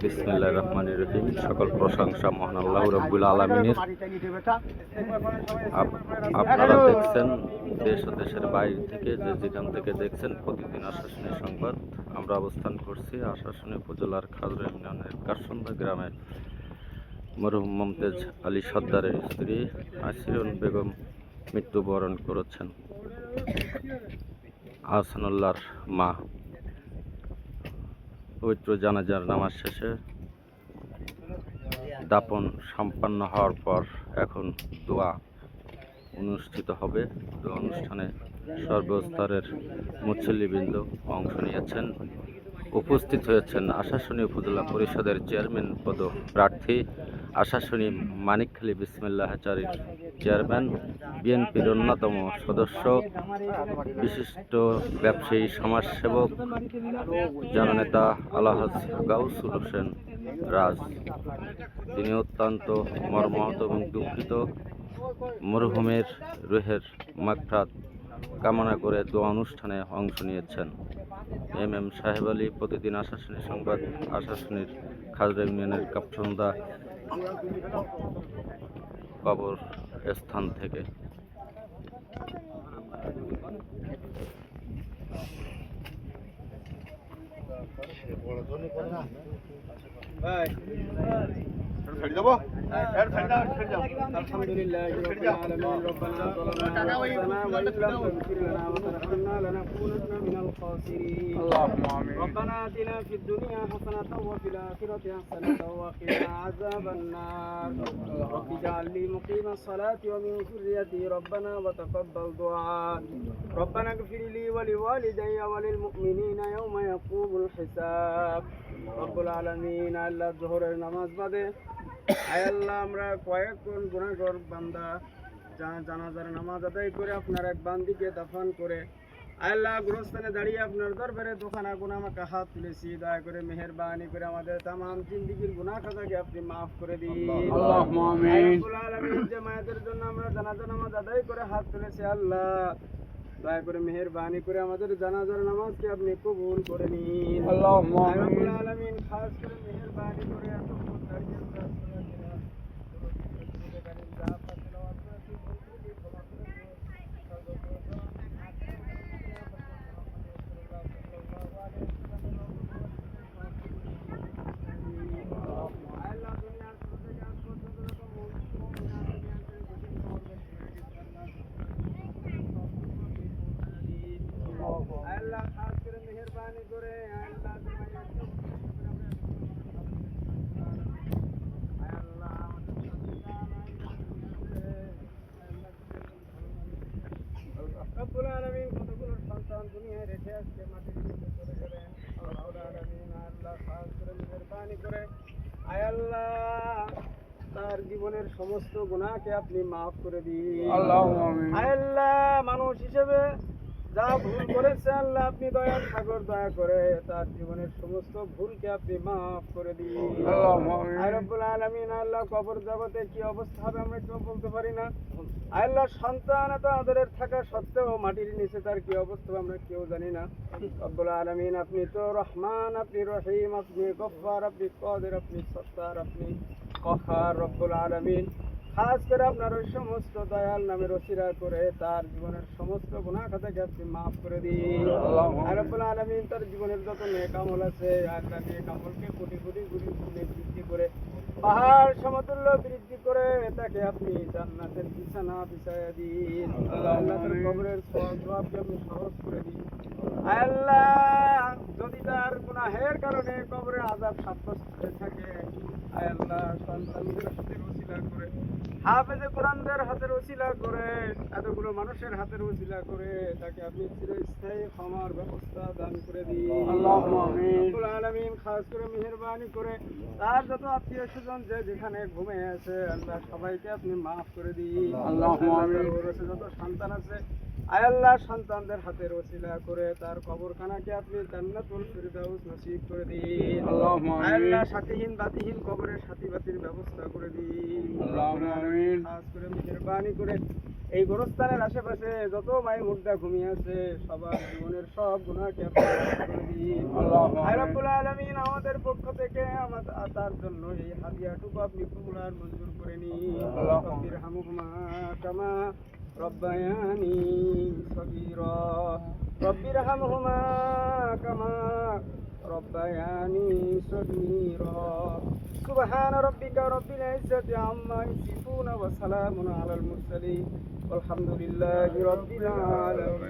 বিসমিল্লাহির রহমানির রহিম। সকল প্রশংসা মহান আল্লাহ রাব্বুল আলামিনের। আপনারা দেখছেন দেশ ও দেশের বাইরে থেকে যেখান থেকে দেখছেন প্রতিদিন আশাশুনি সংবাদ। আমরা অবস্থান করছি আশাশুনি উপজেলার খাজরা ইউনিয়নের কারসন্দা গ্রামে। মরহুম মমতাজ আলী সর্দারের স্ত্রী আসিরুন বেগম মৃত্যুবরণ করেছেন। আহসানুল্লাহর মা পবিত্র জানাজার নামাজ শেষে দাপন সম্পন্ন হওয়ার পর এখন দোয়া অনুষ্ঠিত হবে। দোয়া অনুষ্ঠানে সর্বস্তরের মুসল্লিবৃন্দ অংশ নিয়েছেন। উপস্থিত হয়েছেন আশাশুনি উপজেলা পরিষদের চেয়ারম্যান পদপ্রার্থী আশাশুনি মানিকখালী বিসমিল্লাহচারীর চেয়ারম্যান, বিএনপির অন্যতম সদস্য, বিশিষ্ট ব্যবসায়ী, সমাজসেবক, জননেতা আলহাজ গাউসুল হোসেন রাজ। তিনি অত্যন্ত মর্মাহত এবং দুঃখিত। মরহুমের রুহের মাগফিরাত কামনা করে দোয়া অনুষ্ঠানে অংশ নিয়েছেন। এম সাহেব আলী, প্রতিদিন আশাশুনি সংবাদ, আশাশুনির খাজরা ইউনিয়নের কাপসন্দা কবর স্থান থেকে। الحمد لله رب العالمين ربنا ظلمنا أنفسنا وإن لم تغفر لنا وترحمنا لنكونن من الخاسرين اللهم آمين ربنا آتنا في الدنيا حسنة وفي الآخرة حسنة وقنا عذاب النار رب اجعل لي مقيم الصلاة ومن ذريتي ربنا وتقبل دعاء ربنا اغفر لي ولوالدي وللمؤمنين يوم يقوم الحساب رب العالمين আল্লাহ জোহরের নামাজ বাদে আল্লাহ আমরা কয়েকজন গুনাহগার বান্দা জানাজার নামাজ আদায় করে আপনার এক বান্দিকে দাফন করে আল্লাহ গুরুস্থানে দাঁড়িয়ে আপনার দরবারে দোকানা গুনাহ আমাকে হাত তুলেছি। দয়া করে মেহেরবানি করে আমাদের তামাম জিন্দেগীর গুনাহ খাতাকে আপনি মাফ করে দিন। আল্লাহুম্মা আমিন। রব্বুল আলামিন, যে মায়েদের জন্য আমরা জানাজা নামাজ আদায় করে হাত তুলেছি, আল্লাহ দয়া করে মেহেরবানি করে আমাদের জানাজার নামাজকে আপনি কবুল করে নিন। আল্লাহুম্মা আমিন। রব্বুল আলামিন, খাস করে মেহেরবানি করে এতক্ষণ দাঁড়িয়ে আল্লাহ খাস করে মেহেরবানি করে আল্লাহ রব্বুল আলামিন কতগুলো সন্তান দুনিয়ায় রেখে আজকে মাটির নিচে চলে গেলেন। রব্বুল আলামিন আল্লাহ খাস করে মেহেরবানি করে আল্লাহ তার জীবনের সমস্ত গুনাহকে আপনি মাফ করে দিন। আল্লাহুম্মা আমিন। আল্লাহ মানুষ হিসেবে যা ভুল করেছে আল্লাহ আপনি দয়ার সাগর, দয়া করে তার জীবনের সমস্ত ভুলকে আপনি মাফ করে দিন। আল্লাহুম্মা আমিন। রব্বুল আলামিন আল্লাহ কবর জগতে কি অবস্থা হবে আমরা কেউ বলতে পারি না। আল্লাহ সন্তান এত আদরের থাকা সত্ত্বেও মাটির নিচে তার কি অবস্থা আমরা কেউ জানি না। রব্বুল আলামিন আপনি তো রহমান, আপনি রহিম, আপনি গফফার, আপনি কাদের, আপনি সত্তার, আপনি কহার। রব্বুল আলামিন খাস করে আপনার ওই সমস্ত দয়াল নামের ওসিলা করে তার জীবনের সমস্ত গুনাহ খাতাকে আপনি মাফ করে দিন। রব্বুল আলামিন তার জীবনের যত নেক আমল আছে আল্লাহ নেক আমলকে কোটি কোটি গুণে বৃদ্ধি করে পাহাড় সমতুল্য বৃদ্ধি করে তাকে আপনি জান্নাতের বিছানা বিছায়া দিন। আল্লাহ তার কবরের সওয়াবকে আপনি সহজ করে দিন। আল্লাহ যদি তার গুনাহের কারণে কবরের আযাব সাব্যস্ত হয়ে থাকে, আল্লাহ সন্তানদের হাতের ওসিলা করে, হাফেজে কোরআনদের হাতের ওসিলা করে, এতগুলো মানুষের হাতের ওসিলা করে তাকে আপনি চিরস্থায়ী ক্ষমার ব্যবস্থা দান করে দিন। আল্লাহুম্মা আমিন। রব্বুল আলামিন খাস করে মেহেরবানি করে তার যত আত্মীয় স্বজন যে যেখানে ঘুমিয়ে আছে আল্লাহ সবাইকে আপনি মাফ করে দিন। আল্লাহুম্মা আমিন। যত সন্তান আছে আয় আল্লাহ সন্তানদের হাতের ওসিলা করে তার কবরখানাকে আপনি জান্নাতুল ফিরদাউস নসিব করে দিন। আল্লাহুম্মা আয় আল্লাহ আমিন। সাথীহীন বাতিহীন কবরের সাথী বাতির ব্যবস্থা করে দিন। আল্লাহুম্মা আমিন। খাস করে মেহেরবানি করে এই গোরস্থানের আশেপাশে যত মাই মুর্দা ঘুমিয়ে আছে সবার জীবনের সব গুনাহকে আপনি মাফ করে দিন। আল্লাহুম্মা আয় আমিন। রব্বুল আলামিন আমাদের পক্ষ থেকে তার জন্য এই হাদিয়াটুকু আপনি কবুল আর মঞ্জুর করে নিন। আল্লাহুম্মা রব্বির হামহুমা কামা রব্বায়ানি সগীরা রব্বির হামহুমা কামা রব্বায়ানি সগীরা সুবহান রাব্বিকা রব্বিল ইজ্জাতি আম্মা ইয়াসিফুন ওয়া সালামুন আলাল মুরসালিন ওয়ালহামদুলিল্লাহি রাব্বিল আলামিন।